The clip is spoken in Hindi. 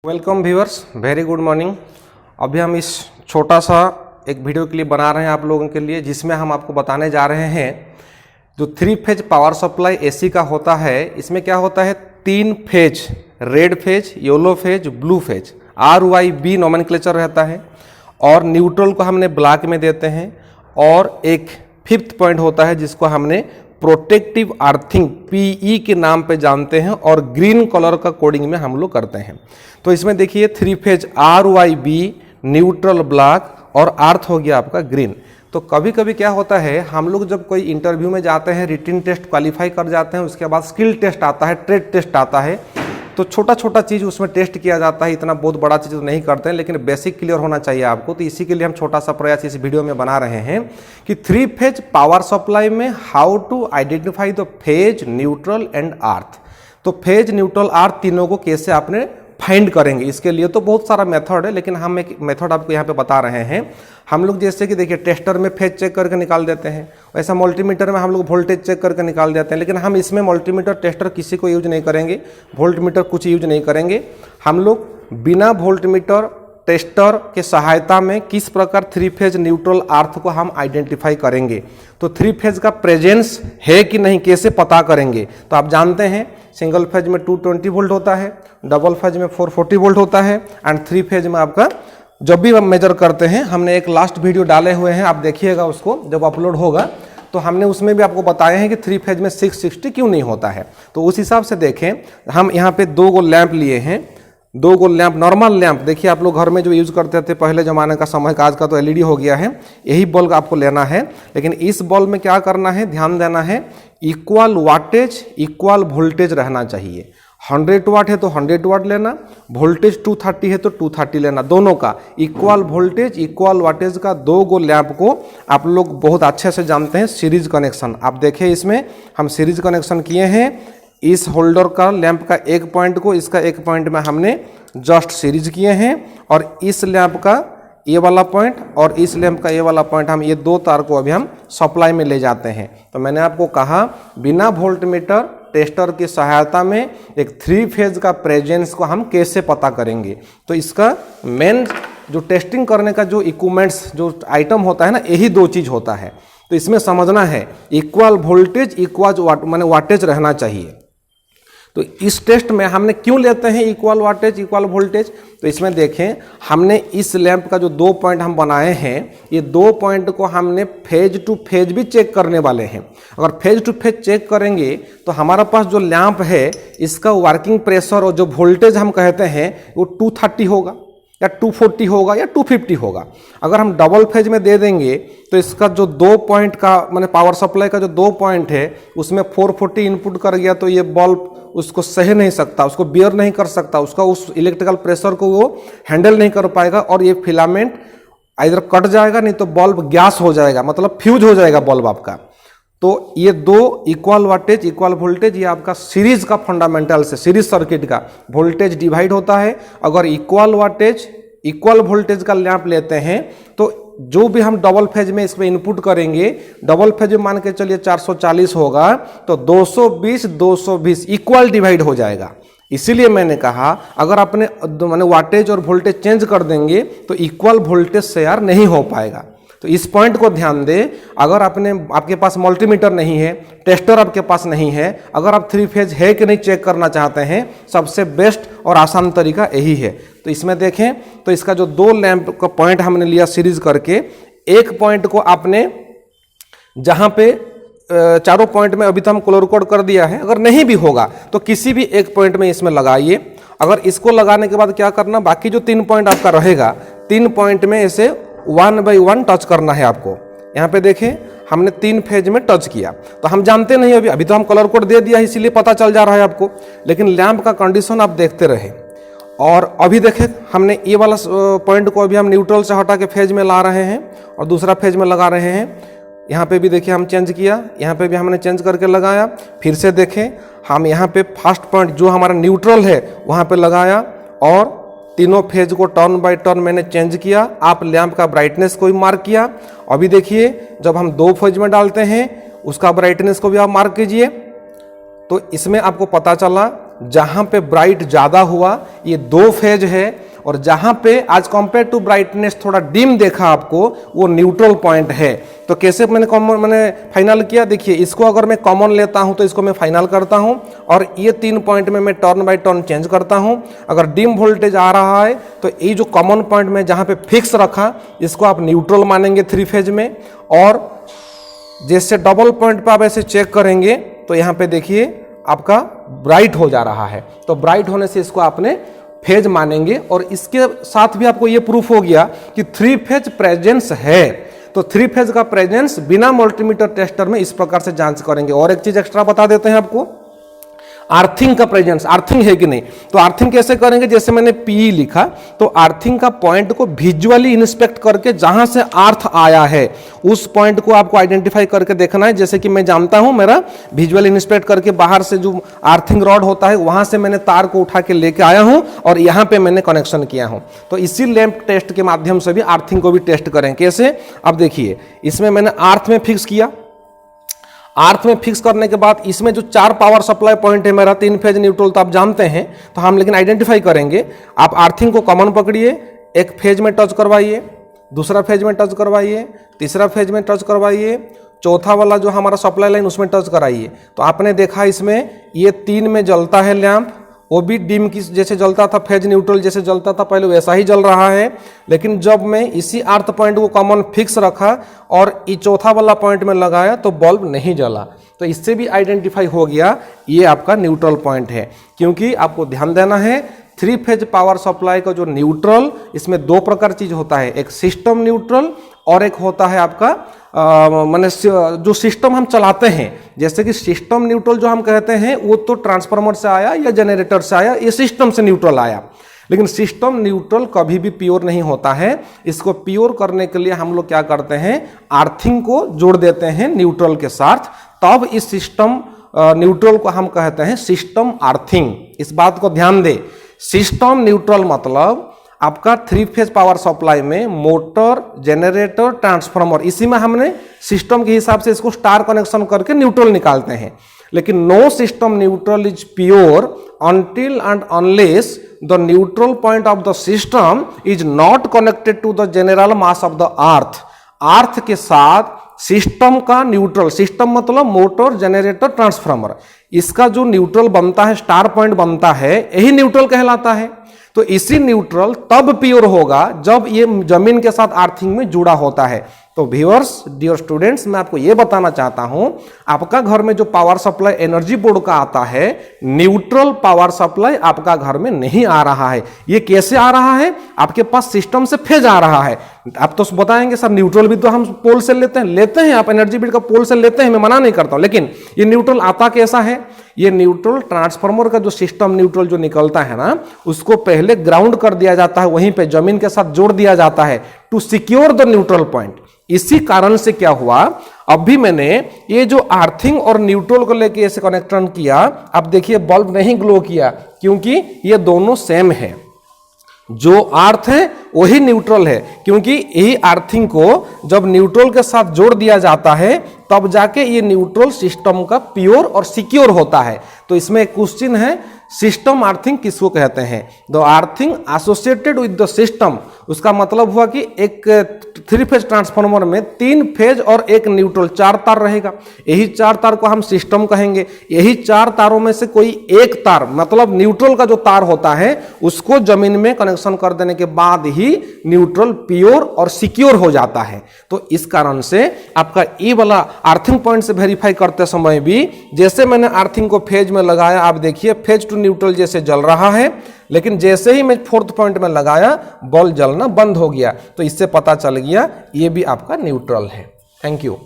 Welcome viewers, very good morning. अभी हम इस छोटा सा एक वीडियो के लिए बना रहे हैं आप लोगों के लिए, जिसमें हम आपको बताने जा रहे हैं जो 3 फेज पावर सप्लाई एसी का होता है। इसमें क्या होता है, 3 phase, red phase, yellow phase, blue phase, RYB nomenclature रहता है और न्यूट्रल को हमने ब्लैक में देते हैं। और एक 5th पॉइंट होता है जिसको हमने प्रोटेक्टिव अर्थिंग PE के नाम पे जानते हैं और ग्रीन कलर का कोडिंग में हम लोग करते हैं। तो इसमें देखिए 3 फेज RYB, न्यूट्रल ब्लैक और अर्थ हो गया आपका ग्रीन। तो कभी कभी क्या होता है, हम लोग जब कोई इंटरव्यू में जाते हैं, रिटन टेस्ट क्वालिफाई कर जाते हैं, उसके बाद स्किल टेस्ट आता है, ट्रेड टेस्ट आता है, तो छोटा छोटा चीज़ उसमें टेस्ट किया जाता है। इतना बहुत बड़ा चीज़ तो नहीं करते हैं, लेकिन बेसिक क्लियर होना चाहिए आपको। तो इसी के लिए हम छोटा सा प्रयास इस वीडियो में बना रहे हैं कि 3 फेज पावर सप्लाई में how to identify the phase, neutral and earth. तो फेज, न्यूट्रल, अर्थ तीनों को कैसे आपने फाइंड करेंगे, इसके लिए तो बहुत सारा मेथड है, लेकिन हम एक मेथड आपको यहाँ पे बता रहे हैं। हम लोग जैसे कि देखिए टेस्टर में फेज चेक करके निकाल देते हैं, वैसा मल्टीमीटर में हम लोग वोल्टेज चेक करके निकाल देते हैं। लेकिन हम इसमें मल्टीमीटर, टेस्टर किसी को यूज नहीं करेंगे, वोल्टमीटर कुछ यूज नहीं करेंगे। हम लोग बिना वोल्टमीटर, टेस्टर के सहायता में किस प्रकार 3 फेज, न्यूट्रल, अर्थ को हम आइडेंटिफाई करेंगे। तो 3 फेज का प्रेजेंस है कि नहीं कैसे पता करेंगे। तो आप जानते हैं सिंगल फेज में 220 वोल्ट होता है, डबल फेज में 440 वोल्ट होता है एंड 3 फेज में आपका जब भी हम मेजर करते हैं, हमने एक लास्ट वीडियो डाले हुए हैं, आप देखिएगा उसको जब अपलोड होगा, तो हमने उसमें भी आपको बताए हैं कि 3 फेज में 660 क्यों नहीं होता है। तो उस हिसाब से देखें, हम यहाँ पे 2 गो लैंप लिए हैं, 2 गो लैंप, नॉर्मल लैंप। देखिए आप लोग घर में जो यूज़ करते थे पहले ज़माने का समय का, आज का तो LED हो गया है, यही बल्ब आपको लेना है। लेकिन इस बल्ब में क्या करना है, ध्यान देना है, इक्वल वाटेज, इक्वल वोल्टेज रहना चाहिए। 100 वाट है तो 100 वाट लेना, वोल्टेज 230 है तो 230 लेना, दोनों का इक्वल वोल्टेज, इक्वल वाटेज का 2 गो लैंप को आप लोग बहुत अच्छे से जानते हैं, सीरीज कनेक्शन। आप देखें इसमें हम सीरीज कनेक्शन किए हैं। इस होल्डर का लैंप का एक पॉइंट को इसका एक पॉइंट में हमने जस्ट सीरीज किए हैं, और इस लैंप का ये वाला पॉइंट और इस लैंप का ये वाला पॉइंट, हम ये 2 तार को अभी हम सप्लाई में ले जाते हैं। तो मैंने आपको कहा बिना वोल्टमीटर, टेस्टर की सहायता में एक 3 फेज का प्रेजेंस को हम कैसे पता करेंगे। तो इसका मेन जो टेस्टिंग करने का जो इक्विपमेंट्स, जो आइटम होता है ना, यही 2 चीज़ होता है। तो इसमें समझना है इक्वल वोल्टेज, इक्वल माने वाटेज रहना चाहिए। तो इस टेस्ट में हमने क्यों लेते हैं इक्वल वाटेज, इक्वल वोल्टेज, तो इसमें देखें हमने इस लैंप का जो 2 पॉइंट हम बनाए हैं, ये 2 पॉइंट को हमने फेज टू फेज भी चेक करने वाले हैं। अगर फेज टू फेज चेक करेंगे तो हमारा पास जो लैंप है, इसका वर्किंग प्रेशर और जो वोल्टेज हम कहते हैं वो 230 होगा या 240 होगा या 250 होगा। अगर हम डबल फेज में दे देंगे तो इसका जो 2 पॉइंट का माने पावर सप्लाई का जो 2 पॉइंट है, उसमें 440 इनपुट कर गया तो ये बल्ब उसको सह नहीं सकता, उसको बियर नहीं कर सकता, उसका उस इलेक्ट्रिकल प्रेशर को वो हैंडल नहीं कर पाएगा, और ये फिलामेंट इधर कट जाएगा, नहीं तो बल्ब गैस हो जाएगा, मतलब फ्यूज हो जाएगा बल्ब आपका। तो ये 2 इक्वल वाटेज, इक्वल वोल्टेज, ये आपका सीरीज का फंडामेंटल से, सीरीज सर्किट का वोल्टेज डिवाइड होता है। अगर इक्वल वाटेज, इक्वल वोल्टेज का लैंप लेते हैं तो जो भी हम डबल फेज में इसमें इनपुट करेंगे, डबल फेज में मान के चलिए 440 होगा, तो 220 220 इक्वल डिवाइड हो जाएगा। इसीलिए मैंने कहा अगर आपने माने वाटेज और वोल्टेज चेंज कर देंगे तो इक्वल वोल्टेज शेयर नहीं हो पाएगा। तो इस पॉइंट को ध्यान दें। अगर आपके पास मल्टीमीटर नहीं है, टेस्टर आपके पास नहीं है, अगर आप 3 फेज है कि नहीं चेक करना चाहते हैं, सबसे बेस्ट और आसान तरीका यही है। तो इसमें देखें तो इसका जो 2 लैंप का पॉइंट हमने लिया सीरीज करके, एक पॉइंट को आपने जहां पे चारों पॉइंट में अभी तो हम कलर कोड कर दिया है, अगर नहीं भी होगा तो किसी भी एक पॉइंट में इसमें लगाइए। अगर इसको लगाने के बाद क्या करना, बाकी जो 3 पॉइंट आपका रहेगा, 3 पॉइंट में ऐसे 1 बाई 1 टच करना है आपको। यहाँ पे देखें हमने 3 फेज में टच किया, तो हम जानते नहीं अभी तो हम कलर कोड दे दिया, इसीलिए पता चल जा रहा है आपको, लेकिन लैंप का कंडीशन आप देखते रहे। और अभी देखें हमने ये वाला पॉइंट को अभी हम न्यूट्रल से हटा के फेज में ला रहे हैं और दूसरा फेज में लगा रहे हैं। यहाँ पे भी देखिए हम चेंज किया, यहाँ पे भी हमने चेंज करके लगाया। फिर से देखें हम यहाँ पे फर्स्ट पॉइंट जो हमारा न्यूट्रल है वहाँ पे लगाया, और तीनों फेज को टर्न बाय टर्न मैंने चेंज किया। आप लैंप का ब्राइटनेस को भी मार्क किया। अभी देखिए जब हम 2 फेज में डालते हैं उसका ब्राइटनेस को भी आप मार्क कीजिए। तो इसमें आपको पता चला जहां पे ब्राइट ज़्यादा हुआ ये 2 फेज है, और जहां पे आज कंपेयर टू ब्राइटनेस थोड़ा डिम देखा आपको वो न्यूट्रल पॉइंट है। तो कैसे मैंने फाइनल किया, देखिए इसको अगर मैं कॉमन लेता हूं तो इसको मैं फाइनल करता हूं, और ये 3 पॉइंट में मैं टर्न बाय टर्न चेंज करता हूं। अगर डिम वोल्टेज आ रहा है तो ये जो कॉमन पॉइंट में जहां पे फिक्स रखा इसको आप न्यूट्रल मानेंगे 3 फेज में, और जैसे डबल पॉइंट पर आप ऐसे चेक करेंगे तो यहाँ पे देखिए आपका ब्राइट हो जा रहा है, तो ब्राइट होने से इसको आपने फेज मानेंगे। और इसके साथ भी आपको ये प्रूफ हो गया कि 3 फेज प्रेजेंस है। तो 3 फेज का प्रेजेंस बिना मल्टीमीटर टेस्टर में इस प्रकार से जांच करेंगे। और एक चीज एक्स्ट्रा बता देते हैं आपको, अर्थिंग का प्रेजेंस, अर्थिंग है कि नहीं। तो अर्थिंग कैसे करेंगे, जैसे मैंने पी लिखा तो अर्थिंग का पॉइंट को विजुअली इंस्पेक्ट करके जहां से अर्थ आया है उस पॉइंट को आपको आइडेंटिफाई करके देखना है। जैसे कि मैं जानता हूं मेरा विजुअली इंस्पेक्ट करके बाहर से जो अर्थिंग रॉड होता है वहां से मैंने तार को उठा के लेके आया हूं और यहां पे मैंने कनेक्शन किया हूं। तो इसी लैंप टेस्ट के माध्यम से भी अर्थिंग को भी टेस्ट करें। कैसे, अब देखिए इसमें मैंने अर्थ में फिक्स किया, अर्थ में फिक्स करने के बाद इसमें जो 4 पावर सप्लाई पॉइंट है मेरा 3 फेज न्यूट्रल तो आप जानते हैं, तो हम लेकिन आइडेंटिफाई करेंगे। आप अर्थिंग को कॉमन पकड़िए, एक फेज में टच करवाइए, दूसरा फेज में टच करवाइए, तीसरा फेज में टच करवाइए, चौथा वाला जो हमारा सप्लाई लाइन उसमें टच कराइए। तो आपने देखा इसमें ये 3 में जलता है लैंप, वो भी डिम की जैसे जलता था, फेज न्यूट्रल जैसे जलता था पहले वैसा ही जल रहा है। लेकिन जब मैं इसी अर्थ पॉइंट को कॉमन फिक्स रखा और ये चौथा वाला पॉइंट में लगाया तो बल्ब नहीं जला। तो इससे भी आइडेंटिफाई हो गया ये आपका न्यूट्रल पॉइंट है। क्योंकि आपको ध्यान देना है 3 फेज पावर सप्लाई का जो न्यूट्रल, इसमें 2 प्रकार चीज होता है, एक सिस्टम न्यूट्रल और एक होता है आपका माने जो सिस्टम हम चलाते हैं। जैसे कि सिस्टम न्यूट्रल जो हम कहते हैं वो तो ट्रांसफार्मर से आया या जनरेटर से आया, ये सिस्टम से न्यूट्रल आया। लेकिन सिस्टम न्यूट्रल कभी भी प्योर नहीं होता है। इसको प्योर करने के लिए हम लोग क्या करते हैं, अर्थिंग को जोड़ देते हैं न्यूट्रल के साथ, तब इस सिस्टम न्यूट्रल को हम कहते हैं सिस्टम अर्थिंग। इस बात को ध्यान दे, सिस्टम न्यूट्रल मतलब आपका 3 फेज पावर सप्लाई में मोटर, जनरेटर, ट्रांसफार्मर, इसी में हमने सिस्टम के हिसाब से इसको स्टार कनेक्शन करके न्यूट्रल निकालते हैं। लेकिन no system neutral is pure until and unless the neutral point of the system is not connected to the general mass of the earth। अर्थ के साथ सिस्टम का न्यूट्रल, सिस्टम मतलब मोटर, जनरेटर, ट्रांसफार्मर, इसका जो न्यूट्रल बनता है, स्टार पॉइंट बनता है, यही न्यूट्रल कहलाता है। तो इसी न्यूट्रल तब प्योर होगा जब ये जमीन के साथ अर्थिंग में जुड़ा होता है। तो व्यूअर्स, डियर स्टूडेंट्स, मैं आपको ये बताना चाहता हूं, आपका घर में जो पावर सप्लाई एनर्जी बोर्ड का आता है, न्यूट्रल पावर सप्लाई आपका घर में नहीं आ रहा है। ये कैसे आ रहा है, आपके पास सिस्टम से फेज आ रहा है। आप तो बताएंगे सर न्यूट्रल भी तो हम पोल से लेते हैं, आप एनर्जी बिल का पोल से लेते हैं, मैं मना नहीं करता हूं, लेकिन ये न्यूट्रल आता कैसा है, ये न्यूट्रल ट्रांसफार्मर का जो सिस्टम न्यूट्रल जो निकलता है ना, उसको पहले ग्राउंड कर दिया जाता है, वहीं पे जमीन के साथ जोड़ दिया जाता है to secure the neutral point. इसी कारण से क्या हुआ, अभी मैंने ये जो अर्थिंग और न्यूट्रल को लेके ऐसे कनेक्शन किया, अब देखिए बल्ब नहीं ग्लो किया, क्योंकि ये दोनों सेम है। जो अर्थ है वही न्यूट्रल है, क्योंकि यही अर्थिंग को जब न्यूट्रल के साथ जोड़ दिया जाता है तब जाके ये न्यूट्रल सिस्टम का प्योर और सिक्योर होता है। तो इसमें एक क्वेश्चन है, सिस्टम अर्थिंग किसको कहते हैं। The earthing associated with the system, उसका मतलब हुआ कि एक 3 फेज ट्रांसफार्मर में 3 फेज और एक न्यूट्रल 4 तार रहेगा, यही 4 तार को हम सिस्टम कहेंगे। यही 4 तारों में से कोई एक तार मतलब न्यूट्रल का जो तार होता है उसको जमीन में कनेक्शन कर देने के बाद ही न्यूट्रल प्योर और सिक्योर हो जाता है। तो इस कारण से आपका ये वाला अर्थिंग पॉइंट से वेरीफाई करते समय भी, जैसे मैंने अर्थिंग को फेज में लगाया, आप देखिए फेज टू न्यूट्रल जैसे जल रहा है, लेकिन जैसे ही मैं 4th पॉइंट में लगाया बल्ब जलना बंद हो गया। तो इससे पता चल गया ये भी आपका न्यूट्रल है। Thank you.